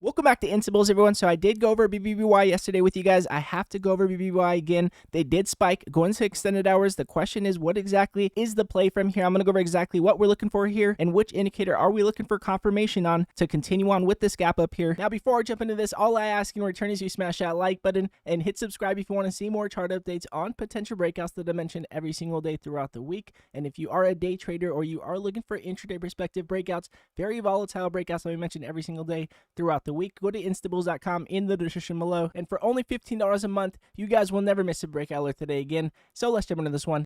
Welcome back to Instables, everyone. So I did go over BBBY yesterday with you guys. I have to go over BBBY again. They did spike, go into extended hours. The question is, what exactly is the play from here? I'm going to go over exactly what we're looking for here and which indicator are we looking for confirmation on to continue on with this gap up here. Now, before I jump into this, all I ask in return is you smash that like button and hit subscribe if you want to see more chart updates on potential breakouts that I mention every single day throughout the week. And if you are a day trader or you are looking for intraday perspective breakouts, very volatile breakouts that we mention every single day throughout the week, go to instables.com in the description below. And for only $15 a month, you guys will never miss a breakout alert today again. So let's jump into this one.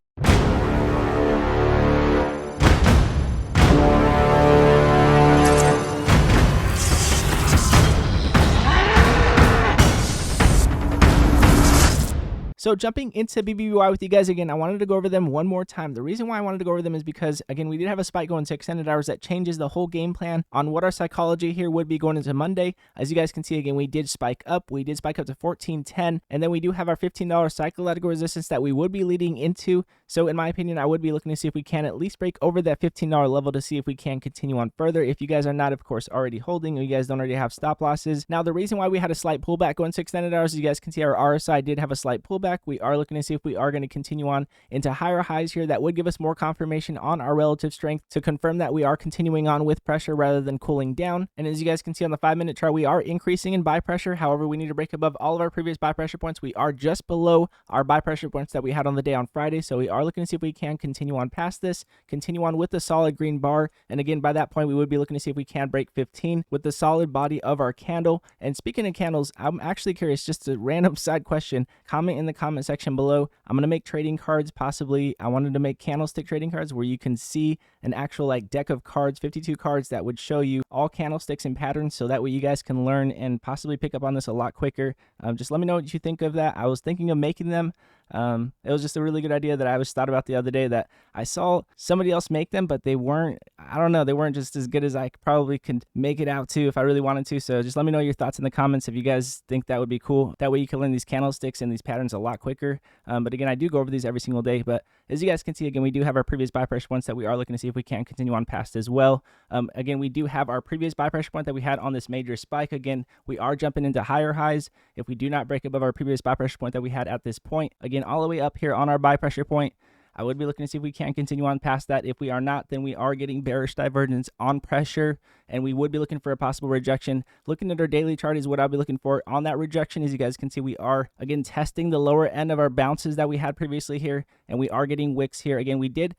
So jumping into BBBY with you guys again, I wanted to go over them one more time. The reason why I wanted to go over them is because, again, we did have a spike going to extended hours that changes the whole game plan on what our psychology here would be going into Monday. As you guys can see, again, we did spike up. We did spike up to 14.10, and then we do have our $15 psychological resistance that we would be leading into. So in my opinion, I would be looking to see if we can at least break over that $15 level to see if we can continue on further. If you guys are not, of course, already holding, or you guys don't already have stop losses. Now, the reason why we had a slight pullback going to extended hours, as you guys can see, our RSI did have a slight pullback. We are looking to see if we are going to continue on into higher highs here. That would give us more confirmation on our relative strength to confirm that we are continuing on with pressure rather than cooling down. And as you guys can see on the 5-minute chart, we are increasing in buy pressure. However, we need to break above all of our previous buy pressure points. We are just below our buy pressure points that we had on the day on Friday. So we are looking to see if we can continue on past this, continue on with the solid green bar. And again, by that point, we would be looking to see if we can break 15 with the solid body of our candle. And speaking of candles, I'm actually curious, just a random side question, comment in the comment section below. I'm going to make trading cards, possibly. I wanted to make candlestick trading cards where you can see an actual like deck of cards, 52 cards that would show you all candlesticks and patterns, so that way you guys can learn and possibly pick up on this a lot quicker. Just let me know what you think of that. I was thinking of making them. It was just a really good idea that I was thought about the other day, that I saw somebody else make them, but they weren't, I don't know, they weren't just as good as I probably could make it out to if I really wanted to. So just let me know your thoughts in the comments if you guys think that would be cool. That way you can learn these candlesticks and these patterns a lot quicker. But again, I do go over these every single day. But as you guys can see, again, we do have our previous buy pressure points that we are looking to see if we can continue on past as well. Again, we do have our previous buy pressure point that we had on this major spike. Again, we are jumping into higher highs. If we do not break above our previous buy pressure point that we had at this point, again, all the way up here on our buy pressure point, I would be looking to see if we can continue on past that. If we are not, then we are getting bearish divergence on pressure, and we would be looking for a possible rejection. Looking at our daily chart is what I'll be looking for on that rejection. As you guys can see, we are, again, testing the lower end of our bounces that we had previously here, and we are getting wicks here. Again, we did,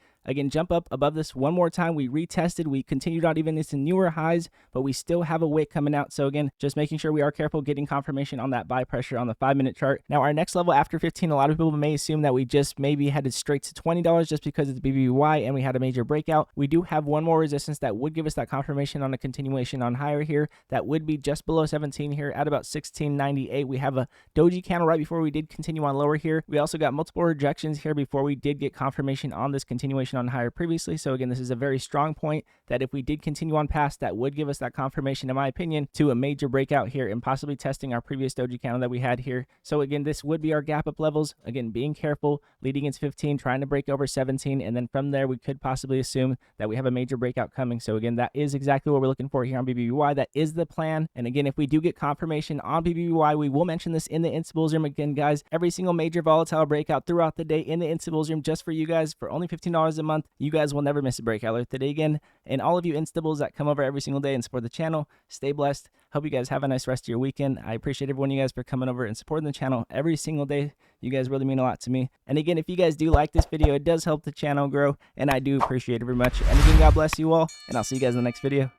jump up above this one more time. We retested. We continued on even into newer highs, but we still have a wick coming out. So again, just making sure we are careful getting confirmation on that buy pressure on the 5-minute chart. Now, our next level after 15, a lot of people may assume that we just maybe headed straight to $20 just because it's BBBY and we had a major breakout. We do have one more resistance that would give us that confirmation on a continuation on higher here. That would be just below 17 here at about 16.98. We have a doji candle right before we did continue on lower here. We also got multiple rejections here before we did get confirmation on this continuation on higher previously. So again, this is a very strong point that if we did continue on past, that would give us that confirmation, in my opinion, to a major breakout here and possibly testing our previous doji candle that we had here. So again, this would be our gap up levels. Again, being careful, leading into 15, trying to break over 17, and then from there, we could possibly assume that we have a major breakout coming. So again, that is exactly what we're looking for here on BBBY. That is the plan. And again, if we do get confirmation on BBBY, we will mention this in the Instables room. Again, guys, every single major volatile breakout throughout the day in the Instables room just for you guys for only $15 a month. You guys will never miss a breakout alert today again. And all of you Instables that come over every single day and support the channel, stay blessed. Hope you guys have a nice rest of your weekend. I appreciate everyone, you guys, for coming over and supporting the channel every single day. You guys really mean a lot to me. And again, if you guys do like this video, it does help the channel grow, and I do appreciate it very much. And again, God bless you all, and I'll see you guys in the next video.